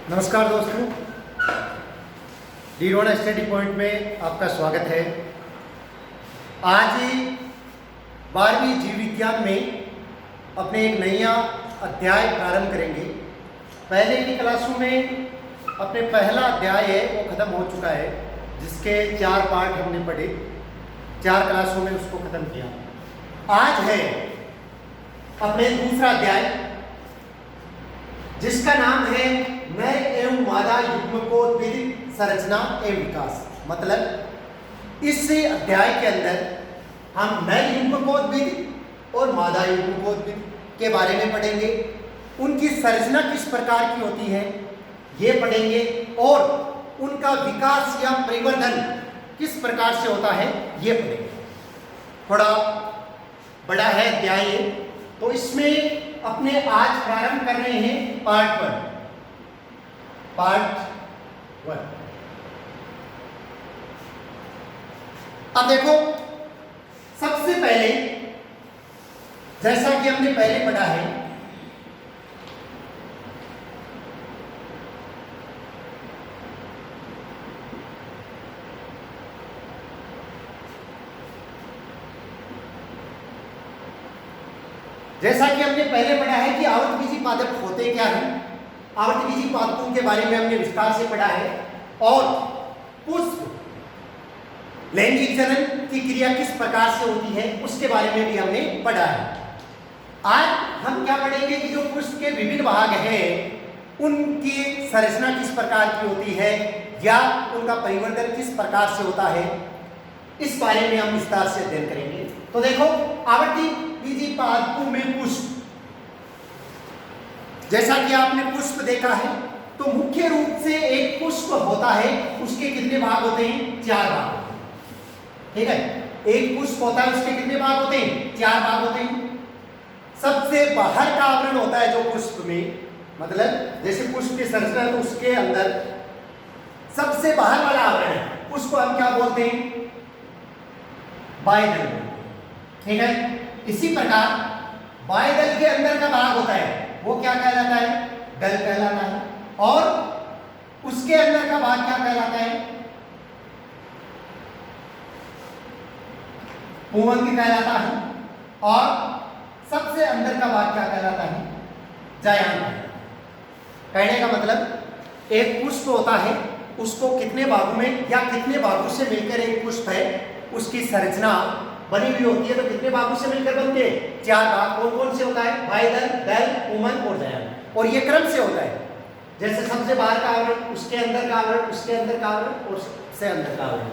नमस्कार दोस्तों, डीरोना study point में आपका स्वागत है। आज 12वीं जीव विज्ञान में अपने एक नया अध्याय प्रारंभ करेंगे। पहले की क्लासों में अपने पहला अध्याय है वो ख़त्म हो चुका है, जिसके 4 पार्ट हमने पढ़े, 4 क्लासों में उसको ख़त्म किया। आज है अपने दूसरा अध्याय, जिसका नाम है नए एवं मादा युग्मकोद्भिद संरचना एवं विकास। मतलब इस अध्याय के अंदर हम नए युग्मकोद्भिद और मादा युग्मकोद्भिद के बारे में पढ़ेंगे, उनकी संरचना किस प्रकार की होती है ये पढ़ेंगे, और उनका विकास या परिवर्धन किस प्रकार से होता है ये पढ़ेंगे। थोड़ा बड़ा है अध्याय ये, तो इसमें अपने आज प्रारंभ कर रहे हैं पार्ट 1। अब देखो, सबसे पहले जैसा कि हमने पहले पढ़ा है, जैसा कि हमने पहले पढ़ा है कि आवृतबीजी पादप होते क्या हैं, आवृतबीजी पादपों के बारे में हमने विस्तार से पढ़ा है, और पुष्प लैंगिक जनन की क्रिया किस प्रकार से होती है उसके बारे में भी हमने पढ़ा है। आज हम क्या पढ़ेंगे कि जो पुष्प के विभिन्न भाग हैं उनकी संरचना किस प्रकार की होती है या उनका परिवर्तन किस प्रकार से होता है, इस बारे में हम विस्तार से अध्ययन करेंगे। तो देखो, आवृतबीजी पादपों में पुष्प, जैसा कि आपने पुष्प देखा है, तो मुख्य रूप से एक पुष्प होता है, उसके कितने भाग होते हैं? 4 भाग। ठीक है, एक पुष्प होता है, उसके कितने भाग होते हैं? 4 भाग होते हैं। सबसे बाहर का आवरण होता है जो पुष्प में, मतलब जैसे पुष्प की संरचना है तो उसके अंदर सबसे बाहर वाला आवरण है, उसको हम क्या बोलते हैं? बाह्यदल। ठीक है, इसी प्रकार बाह्यदल के अंदर का भाग होता है वो क्या कहलाता है? दल कहलाता है। और उसके अंदर का भाग क्या कहलाता है? पुंवंग कहलाता है। और सबसे अंदर का भाग क्या कहलाता है? जायांग। कहने का मतलब एक पुष्प होता है, उसको कितने भागों में या कितने भागों से मिलकर एक पुष्प है, उसकी संरचना बनी हुई होती है। तो कितने भागों से मिलकर बनते हैं? 4 भाग। कौन कौन से होता है? बाह्यदल, दल, पुंवंग और जायांग। और ये क्रम से होता है, जैसे सबसे बाहर का आवरण, उसके अंदर का आवरण, उसके अंदर का आवरण और सबसे अंदर का आवरण।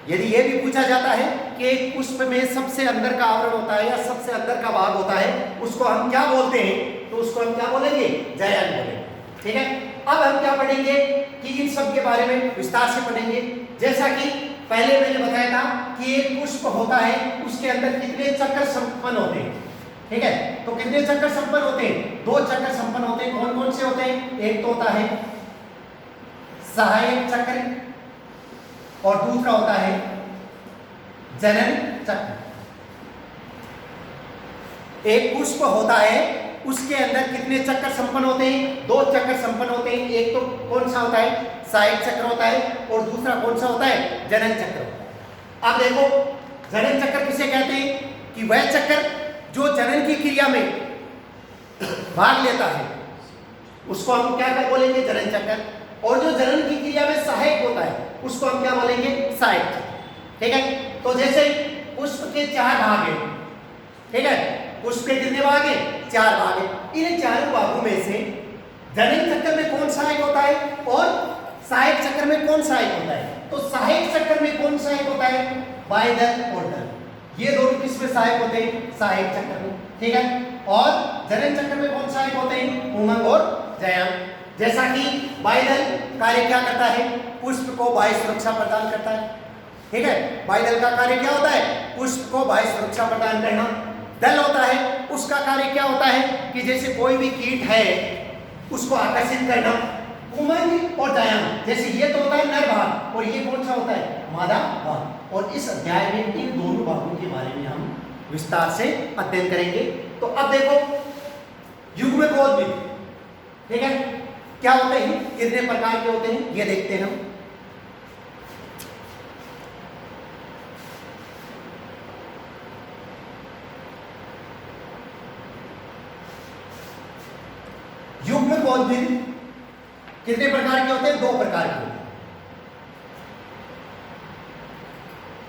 यदि ये भी पूछा जाता है कि एक पुष्प में सबसे अंदर का आवरण होता है या सबसे अंदर का भाग होता है, उसको हम क्या बोलते हैं? तो उसको हम क्या बोलेंगे? जायांग बोलेंगे। ठीक है, अब हम क्या पढ़ेंगे कि इन सब के बारे में विस्तार से पढ़ेंगे। जैसा कि पहले मैंने बताया था कि एक पुष्प होता है, उसके अंदर कितने चक्र संपन्न होते हैं। ठीक है, तो कितने चक्र संपन्न होते हैं? 2 चक्र संपन्न होते हैं। कौन कौन से होते हैं? एक तो होता है सहायक चक्र और दूसरा होता है जनन चक्र। एक पुष्प होता है, उसके अंदर कितने चक्र संपन्न होते हैं? 2 चक्र संपन्न होते हैं। एक तो कौन सा होता है? सहायक चक्र होता है, और दूसरा कौन सा होता है? जनन चक्र होता है। अब देखो, जनन चक्र किसे कहते हैं? कि वह चक्र जो जनन की क्रिया में भाग लेता है उसको हम क्या बोलेंगे? जनन चक्र। और जो जनन की क्रिया में सहायक होता है उसको हम क्या बोलेंगे? सहायक चक्र। ठीक है, तो जैसे पुष्प के 4 भाग हैं। ठीक है, पुष्प के कितने भाग हैं? 4 भाग हैं। इन 4 भागों में से जनन चक्र में कौन सहायक होता है और सहायक चक्र में कौन सहायक होता है? तो सहायक चक्र में कौन सहायक होता है? बाह्यदल और दल। ये दोनों किसमें सहायक होते हैं? सहायक चक्र में। ठीक है, और जनन चक्र में कौन सहायक होते हैं? पुंवंग और जायांग। जैसा कि बाह्यदल कार्य क्या करता है? पुष्प को बाह्य सुरक्षा प्रदान करता है। ठीक है, बाह्यदल का कार्य क्या होता है? पुष्प को बाह्य सुरक्षा प्रदान करना। दल होता है, उसका कार्य क्या होता है? कि जैसे कोई भी कीट है उसको आकर्षित करना। पुंवंग और जायांग, जैसे ये तो होता है नर भाग, और ये कौन सा होता है? मादा भाग। और इस अध्याय में इन दोनों भागों के बारे में हम विस्तार से अध्ययन करेंगे। तो अब देखो, युग्मकोद्भिद, ठीक है, क्या होते हैं, कितने प्रकार के होते हैं, ये देखते हैं हम। युग्म पौधविद कितने प्रकार के होते हैं, 2 प्रकार के होते हैं।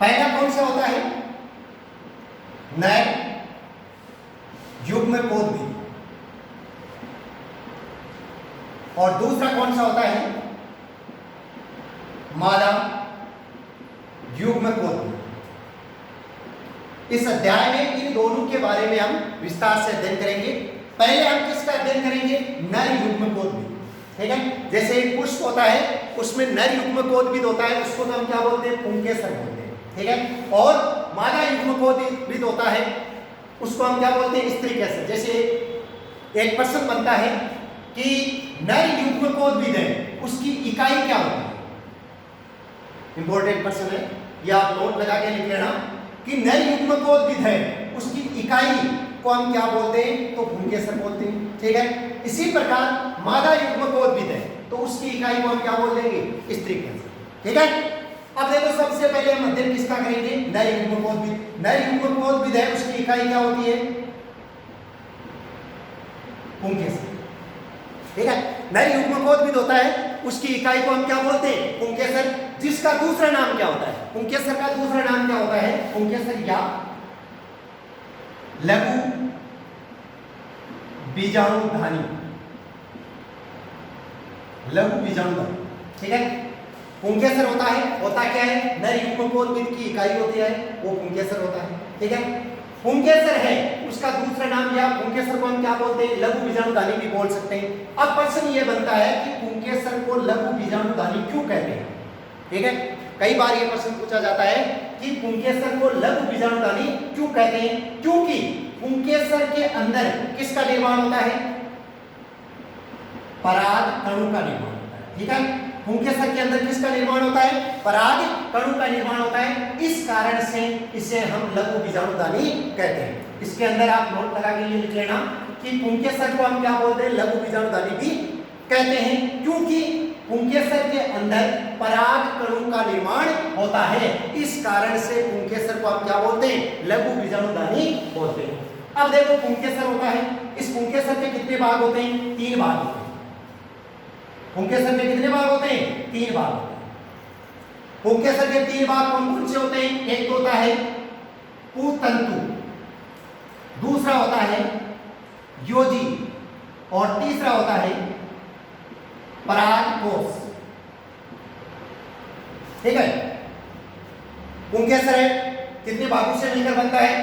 पहला कौन सा होता है, नर युग्म पौधविद, और दूसरा कौन सा होता है, मादा युग्म पौधविद। इस अध्याय में इन दोनों के बारे में हम विस्तार से अध्ययन करेंगे। पहले हम किसका अध्ययन करेंगे, नर युग्म पौधविद, ठीक है। जैसे एक पुष्प होता है, उसमें नर युग्म पौधविद होता है, उसको तो हम क्या बोलते हैं, पुंकेसर बोलते हैं, ठीक है। और मादा युग्म पौधविद होता है, उसको हम क्या बोलते हैं, स्त्री केसर। जैसे एक प्रश्न बनता है कि नर युग्म पौधविद है, उसकी इकाई क्या होती है, इंपॉर्टेंट प्रश्न है, ये आप नोट लगा के लिख लेना कि नर युग्म पौधविद है, उसकी इकाई को हम क्या बोलते हैं, तो पुंकेसर बोलते हैं, ठीक है। इसी प्रकार मादा युग्म पौधविद है, तो उसकी इकाई को हम क्या बोल देंगे, स्त्री केसर, ठीक है। अब देखो सबसे पहले हम अध्ययन किसका करेंगे, नर युग्म पौधविद। नर युग्म पौधविद है, उसकी इकाई क्या होती है, पुंकेसर, ठीक है। नर युग्म पौधविद होता है, उसकी इकाई को हम क्या बोलते हैं, पुंकेसर, जिसका दूसरा नाम क्या होता है, पुंकेसर का दूसरा नाम क्या होता है, पुंकेसर या लघु बीजाणुधानी, लघु बीजाणुधानी, ठीक है। पुंकेसर होता क्या है, नर युग्म पौधविद की इकाई होती है, वो पुंकेसर होता है, ठीक है। पुंकेसर है, उसका दूसरा नाम, या पुंकेसर को हम क्या बोलते हैं, लघु बीजाणुधानी भी बोल सकते हैं। अब प्रश्न ये बनता है कि पुंकेसर को लघु बीजाणुधानी क्यों कहते हैं, ठीक है। कई बार ये प्रश्न पूछा जाता है कि पुंकेसर को लघु बीजाणुधानी क्यों कहते हैं, क्योंकि पुंकेसर के अंदर किसका निर्माण होता है, पराग कणु का निर्माण होता है, ठीक है। पुंकेसर के अंदर किसका निर्माण होता है, पराग कणु का निर्माण होता है, इस कारण से इसे हम लघु बीजाणुधानी कहते हैं। इसके अंदर आप नोट लगा के लिख लेना कि पुंकेसर को हम क्या बोलते हैं, लघु बीजाणुधानी भी कहते हैं, क्योंकि पुंकेसर के अंदर पराग कणु का निर्माण होता है, इस कारण से पुंकेसर को हम क्या बोलते हैं, लघु बीजाणुधानी बोलते हैं। अब देखो पुंकेसर होता है, इस पुंकेसर के कितने भाग होते हैं, 3 भाग होते हैं। पुंकेसर के कितने भाग होते हैं, 3 भाग होते हैं। पुंकेसर के 3 भाग कौन कौन से होते हैं, एक तो होता है पुतंतु, दूसरा होता है योजी, और तीसरा होता है परागकोश, ठीक है। पुंकेसर है, कितने भागों से मिलकर बनता है,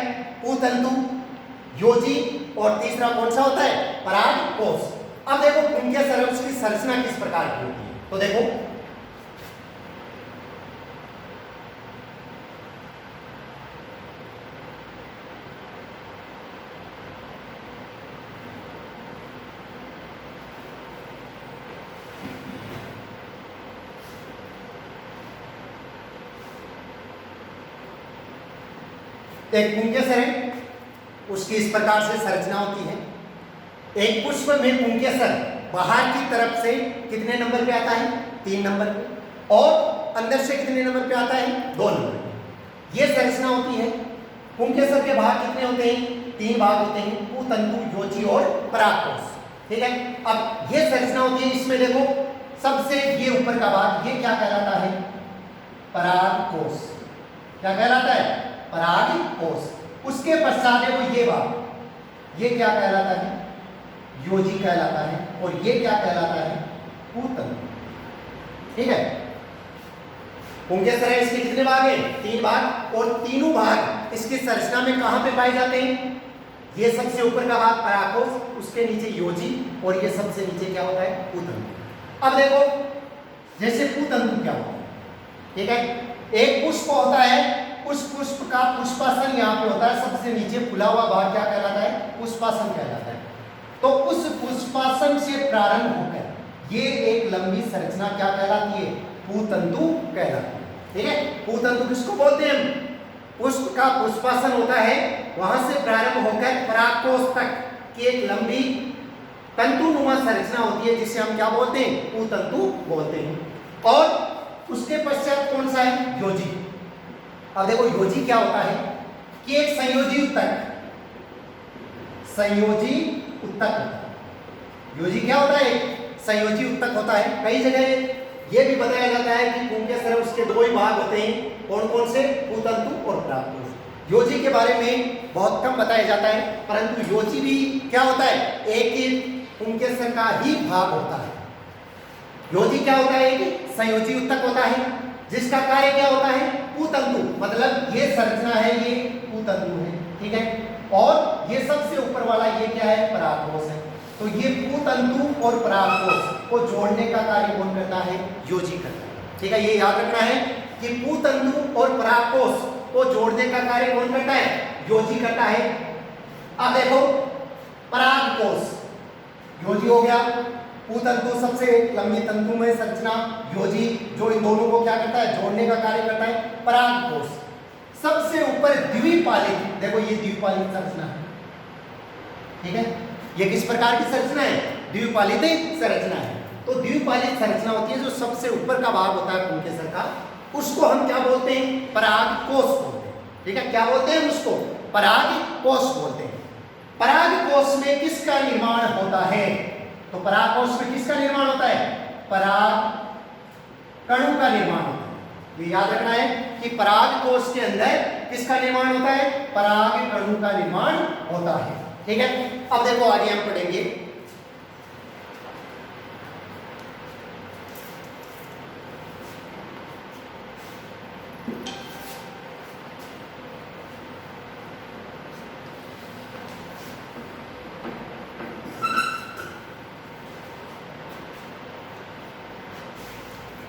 पुतंतु, योजी, और तीसरा कौन सा होता है, परागकोश। अब देखो पुंकेसर, उसकी संरचना किस प्रकार की होती है, तो देखो एक पुंकेसर है, उसकी इस प्रकार से संरचना होती है। एक पुष्प में पुंकेसर बाहर की तरफ से कितने नंबर पे आता है, 3 नंबर पे, और अंदर से कितने नंबर पे आता है, 2 नंबर पे। ये संरचना होती है। पुंकेसर के भाग कितने होते हैं, 3 भाग होते हैं, पुतंतु, योजी और परागकोश, ठीक है। अब ये संरचना होती है, इसमें देखो सबसे ये ऊपर का भाग, ये क्या कहलाता है, परागकोश, क्या कहलाता है, परागकोश। उसके पश्चात है वो ये भाग, ये क्या कहलाता है, योजी कहलाता है, और ये क्या कहलाता है, पुतंतु, ठीक है। पुंकेसर है, इसके कितने भाग हैं, 3 भाग, और तीनों भाग इसकी संरचना में कहां पे पाए जाते हैं, ये सबसे ऊपर का भाग परागकोश, उसके नीचे योजी, और ये सबसे नीचे क्या होता है, पुतंतु। अब देखो जैसे पुतंतु क्या होता है, ठीक है। एक पुष्प होता है, उस पुष्प का पुष्पासन यहाँ पे होता है, सबसे नीचे फुला हुआ भाग क्या कहलाता है, पुष्पासन कहलाता है। तो उस पुष्पासन से प्रारंभ होकर ये एक लंबी संरचना क्या कहलाती है, पुतंतु कहलाती है, ठीक है। पुतंतु किसको बोलते हैं, पुष्प का पुष्पासन होता है, वहां से प्रारंभ होकर परागकोश तक की एक लंबी तंतुनुमा संरचना होती है जिसे हम क्या बोलते हैं, पूतंतु बोलते हैं। और उसके पश्चात कौन सा है, योजी। अब देखो योजी क्या होता है कि एक संयोजी उत्तक, संयोजी उत्तक होता है। योजी क्या होता है, संयोजी उत्तक होता है। कई जगह यह भी बताया जाता है कि पुंकेसर उसके दो ही भाग होते हैं, कौन कौन से, पूतंतु और परागकोश। योजी के बारे में बहुत कम बताया जाता है, परंतु योजी भी क्या होता है, एक पुंकेसर का ही भाग होता है। योजी क्या होता है, एक संयोजी उत्तक होता है जिसका कार्य क्या होता है, पूतंतु, मतलब ये संरचना है, ये पूतंतु है, ठीक है। और ये सबसे ऊपर वाला ये क्या है, परागकोश है। तो ये पूतंतु और परागकोश को जोड़ने का कार्य कौन करता है, योजी करता है, ठीक है। ये याद रखना है कि पूतंतु और परागकोश को जोड़ने का कार्य कौन करता है, योजी करता है। अब देखो परागकोश, योजी हो गया, पूतंतु सबसे लंबी तंतुमय संरचना, योजी जो इन दोनों को क्या करता है, जोड़ने का कार्य करता है। परागकोश सबसे ऊपर द्विपालित, देखो ये द्विपालित संरचना है, ठीक है। ये किस प्रकार की संरचना है, द्विपालित संरचना है। तो द्विपालित संरचना होती है जो सबसे ऊपर का भाग होता है पुंकेसर का, उसको हम क्या बोलते हैं, परागकोश बोलते हैं, ठीक है। क्या बोलते हैं उसको, परागकोश बोलते हैं। परागकोश में किसका निर्माण होता है, तो परागकोश में किसका निर्माण होता है, परागकणों का निर्माण होता है। ये याद रखना है कि परागकोश के अंदर किसका निर्माण होता है, परागकणों का निर्माण होता है, ठीक है। अब देखो आगे हम पढ़ेंगे,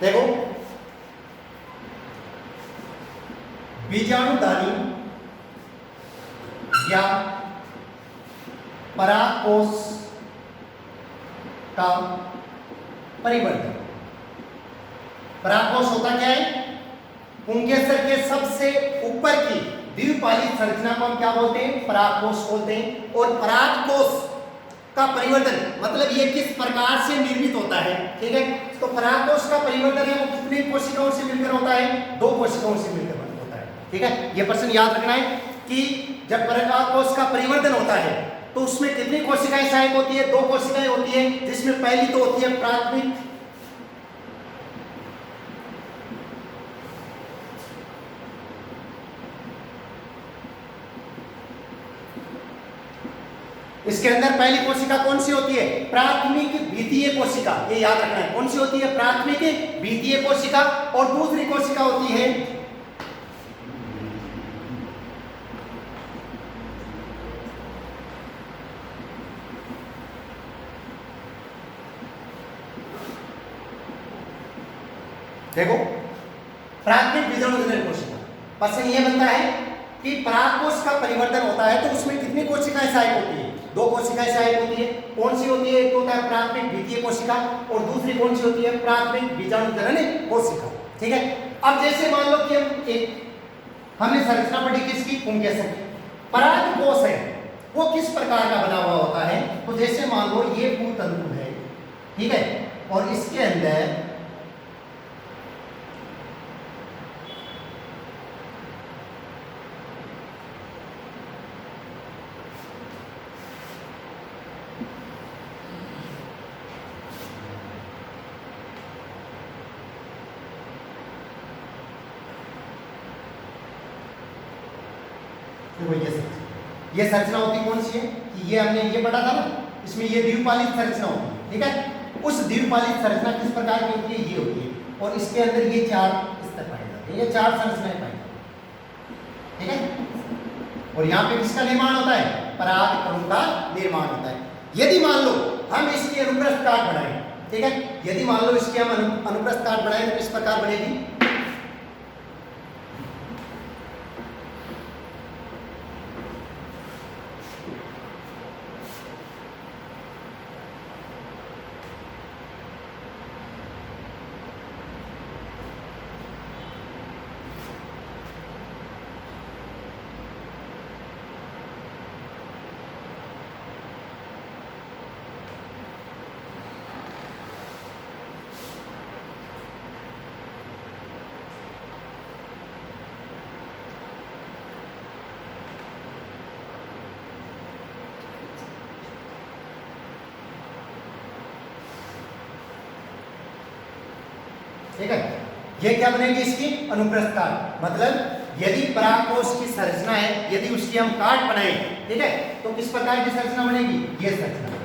देखो बीजाणुधानी या परागकोश का परिवर्तन। परागकोश होता क्या है, पुंकेसर के सबसे ऊपर की द्विपालित संरचना को हम क्या बोलते हैं, परागकोश बोलते हैं। और परागकोश का परिवर्तन मतलब ये किस प्रकार से निर्मित होता है, ठीक है। तो परागकोश का परिवर्तन है वो कितनी कोशिकाओं से मिलकर होता है, दो कोशिकाओं से मिलकर होता है, ठीक है। ये प्रश्न याद रखना है कि जब परागकोश का परिवर्तन होता है तो उसमें कितनी कोशिकाएं सहायक होती है, दो कोशिकाएं होती है, जिसमें पहली तो होती है प्राथमिक, इसके अंदर पहली कोशिका कौन सी होती है, प्राथमिक द्वितीय कोशिका, ये याद रखना है, कौन सी होती है, प्राथमिक द्वितीय कोशिका। और दूसरी कोशिका होती है देखो प्राथमिक बीजाणुजनन कोशिका। प्रश्न ये बनता है कि परागकोश का परिवर्तन होता है तो उसमें कितनी कोशिकाएं सहायक होती है, दो कोशिकाएं सहायक होती है। कौन सी होती है, एक होता है प्राथमिक द्वितीय कोशिका और दूसरी कौन सी होती है, प्राथमिक बीजाणुजनन कोशिका, ठीक है। अब जैसे मान लो कि हमने संरचना पढ़ी किसकी, पुंकेसर की। परागकोश है वो किस प्रकार का बना हुआ होता है, तो जैसे मान लो ये पूतंतु है, ठीक है, और इसके अंदर ये संरचना होती कौन सी है कि ये हमने ये पढ़ा था ना, इसमें ये द्विपालित संरचना होती है, ठीक है। उस द्विपालित संरचना किस प्रकार की होती है, ये होती है, और इसके अंदर ये चार स्तर पाए जाते हैं, ये चार संरचनाएं पाई जाती है, ठीक है। और यहाँ पे किसका निर्माण होता है, परागकणों का निर्माण होता है। यदि मान लो हम इसकी अनुप्रस्थ काट बढ़ाएं, ठीक है, यदि मान लो इसकी हम अनुप्रस्थ काट बढ़ाएं तो किस प्रकार बनेगी, ठीक है। ये क्या बनेगी इसकी अनुप्रस्थ काट, मतलब यदि परागकोश की संरचना है, यदि उसकी हम काट बनाए, ठीक है, तो किस प्रकार की संरचना बनेगी, ये संरचना बनेगी।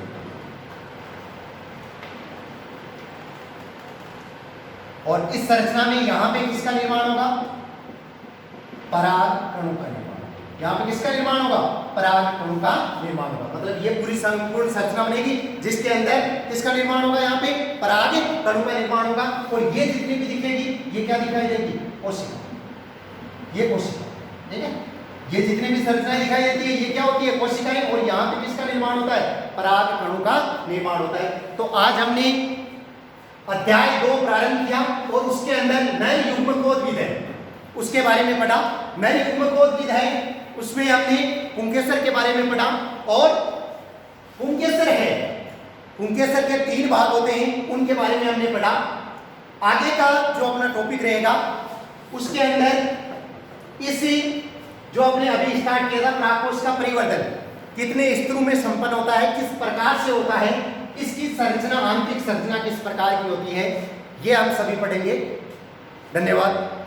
और इस संरचना में यहां पे किसका निर्माण होगा, परागकणों का निर्माण। यहाँ पे किसका निर्माण होगा, परागकणों का निर्माण होगा। मतलब ये पूरी संपूर्ण संरचना बनेगी जिसके अंदर किसका निर्माण होगा, यहाँ पे परागकणों का निर्माण होगा। और ये जितनी भी दिखेगी, ये क्या दिखाई देगी, कोशिका, ये कोशिका, ठीक है। ये जितनी भी संरचनाएं दिखाई देती है, ये क्या होती है, कोशिकाएं। और यहाँ पे किसका निर्माण होता है, परागकणों का निर्माण होता है। तो आज हमने अध्याय 2 प्रारंभ किया और उसके अंदर नए युग्मकोद्भिद है उसके बारे में पढ़ा। नए युग्मकोद्भिद है उसमें हमने पुंकेसर के बारे में पढ़ा। और पुंकेसर है, पुंकेसर के 3 भाग होते हैं, उनके बारे में हमने पढ़ा। आगे का जो अपना टॉपिक रहेगा उसके अंदर इसी जो अपने अभी स्टार्ट किया था, परागकोश का परिवर्तन कितने स्तरों में संपन्न होता है, किस प्रकार से होता है, इसकी संरचना, आंतरिक संरचना किस प्रकार की होती है, ये हम सभी पढ़ेंगे। धन्यवाद।